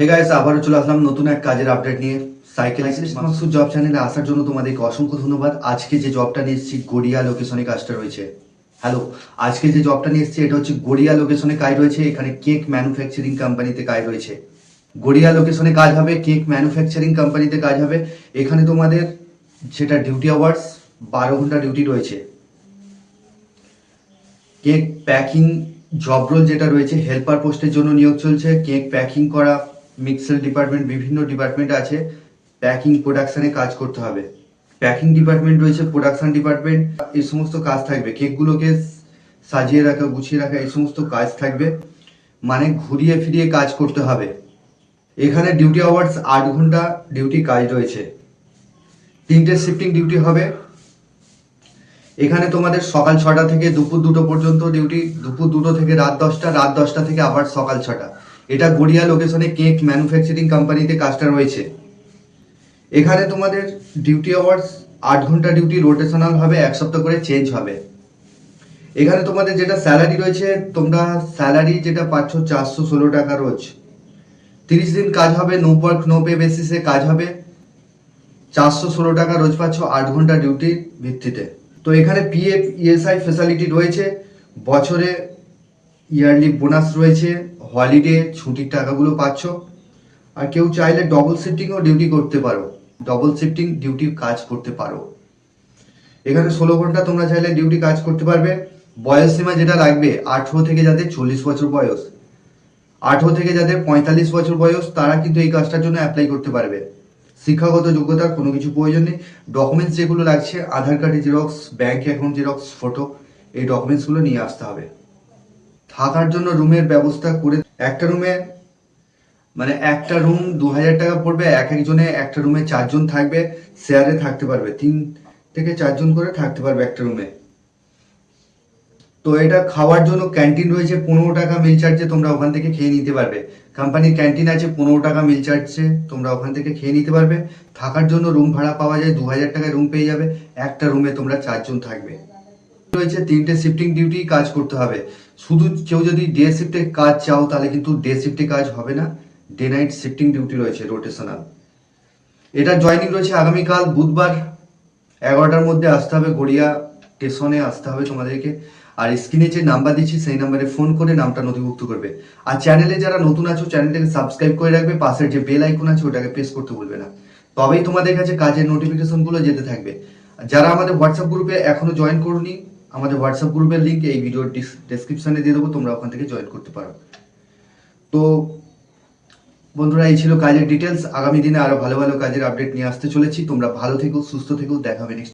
Hey guys, আবারও চলে আসলাম নতুন এক কাজের আপডেট নিয়ে। সাইকেলিস্ট মাকসুদ জব চ্যানেলে আসার জন্য তোমাদেরকে অসংখ্য ধন্যবাদ। আজকে যে জবটা নিয়ে এসেছি গড়িয়া লোকেশনে কাজটা রয়েছে। হ্যালো, আজকে যে জবটা নিয়ে এসেছি এটা হচ্ছে গড়িয়া লোকেশনে কাজ রয়েছে। এখানে কেক ম্যানুফ্যাকচারিং কোম্পানিতে কাজ রয়েছে। গড়িয়া লোকেশনে কাজ হবে, কেক ম্যানুফ্যাকচারিং কোম্পানিতে কাজ হবে। এখানে তোমাদের যেটা ডিউটি আওয়ার্স 12 ঘন্টা ডিউটি রয়েছে। কেক প্যাকিং জব রোল যেটা রয়েছে, হেল্পার পোস্টের জন্য নিয়োগ চলছে। কেক প্যাকিং করা, মিক্সার ডিপার্টমেন্ট, বিভিন্ন ডিপার্টমেন্ট আছে। প্যাকিং প্রোডাকশনে কাজ করতে হবে। প্যাকিং ডিপার্টমেন্ট রয়েছে, প্রোডাকশন ডিপার্টমেন্ট, এই সমস্ত কাজ থাকবে। কেকগুলোকে সাজিয়ে রাখা, গুছিয়ে রাখা, এই সমস্ত কাজ থাকবে। মানে ঘুরিয়ে ফিরিয়ে কাজ করতে হবে। এখানে ডিউটি আওয়ার্স 8 ঘন্টা ডিউটি কাজ রয়েছে। 3টে শিফটিং ডিউটি হবে। এখানে তোমাদের সকাল 6টা থেকে দুপুর 2টো পর্যন্ত ডিউটি, দুপুর 2টো থেকে রাত 10টা, রাত 10টা থেকে আবার সকাল 6টা। এটা গড়িয়া লোকেশনে কেক ম্যানুফ্যাকচারিং কোম্পানিতে কাজটা রয়েছে। এখানে তোমাদের ডিউটি আওয়ার্স 8 ঘন্টা ডিউটি রোটেশনাল হবে, এক সপ্তাহ করে চেঞ্জ হবে। এখানে তোমাদের যেটা স্যালারি রয়েছে, তোমরা স্যালারি যেটা পাচ্ছ 416 টাকা রোজ। 30 দিন কাজ হবে, নো ওয়ার্ক নো পে বেসিসে কাজ হবে। 416 টাকা রোজ পাচ্ছ 8 ঘন্টা ডিউটির ভিত্তিতে। তো এখানে পিএফ ইএসআই ফেসিলিটি রয়েছে, বছরে ইয়ারলি বোনাস রয়েছে, হলিডে ছুটির টাকাগুলো পাচ্ছ। আর কেউ চাইলে ডবল শিফটিংও ডিউটি করতে পারো, ডবল শিফটিং ডিউটি কাজ করতে পারো। এখানে 16 ঘন্টা তোমরা চাইলে ডিউটি কাজ করতে পারবে। বয়স সীমা যেটা রাখবে, 18 থেকে যাদের 40 বছর বয়স, 18 থেকে যাদের 45 বছর বয়স, তারা কিন্তু এই কাজটার জন্য অ্যাপ্লাই করতে পারবে। শিক্ষাগত যোগ্যতার কোনো কিছু প্রয়োজন নেই। ডকুমেন্টস যেগুলো লাগছে, আধার কার্ডের xerox, bank account xerox, photo, এই ডকুমেন্টসগুলো নিয়ে আসতে হবে। থাকার জন্য রুমের ব্যবস্থা করে, একটা রুমে মানে একটা রুম 2000 টাকা পড়বে। এক একজনে একটা রুমে 4 জন থাকবে, শেয়ারে থাকতে পারবে। 3 থেকে 4 জন করে থাকতে পারবে একটা রুমে। তো এটা খাওয়ার জন্য ক্যান্টিন রয়েছে, 15 টাকা মিল চার্জে তোমরা ওখান থেকে খেয়ে নিতে পারবে। কোম্পানির ক্যান্টিন আছে, 15 টাকা মিল চার্জে তোমরা ওখান থেকে খেয়ে নিতে পারবে। থাকার জন্য রুম ভাড়া পাওয়া যায়, 2000 টাকায় রুম পেয়ে যাবে। একটা রুমে তোমরা 4 জন থাকবে। রয়েছে 3টে শিফটিং ডিউটি কাজ করতে হবে। শুধু কেউ যদি ডে শিফটে কাজ চাও তাহলে কিন্তু ডে শিফটে কাজ হবে না, ডে নাইট শিফটিং ডিউটি রয়েছে রোটেশনাল। এটা জয়নিং রয়েছে আগামীকাল বুধবার 11টার মধ্যে আসতে হবে, গড়িয়া স্টেশনে আসতে হবে তোমাদেরকে। আর স্ক্রিনে যে নাম্বার দিচ্ছি সেই নাম্বারে ফোন করে নামটা নথিভুক্ত করবে। আর চ্যানেলে যারা নতুন আছো চ্যানেলটাকে সাবস্ক্রাইব করে রাখবে, পাশের যে বেল আইকন আছে ওটাকে প্রেস করতে ভুলবে না, তবেই তোমাদের কাছে কাজের নোটিফিকেশনগুলো যেতে থাকবে। যারা আমাদের হোয়াটসঅ্যাপ গ্রুপে এখনো জয়েন করোনি, আমাদের হোয়াটসঅ্যাপ গ্রুপের লিঙ্ক এই ভিডিওর ডেসক্রিপশনে দিয়ে দেবো, তোমরা ওখান থেকে জয়েন করতে পারো। তো বন্ধুরা, এই ছিল কাজের ডিটেলস। আগামী দিনে আরো ভালো ভালো কাজের আপডেট নিয়ে আসতে চলেছি। তোমরা ভালো থেকো, সুস্থ থেকো, দেখা হবে নেক্সট।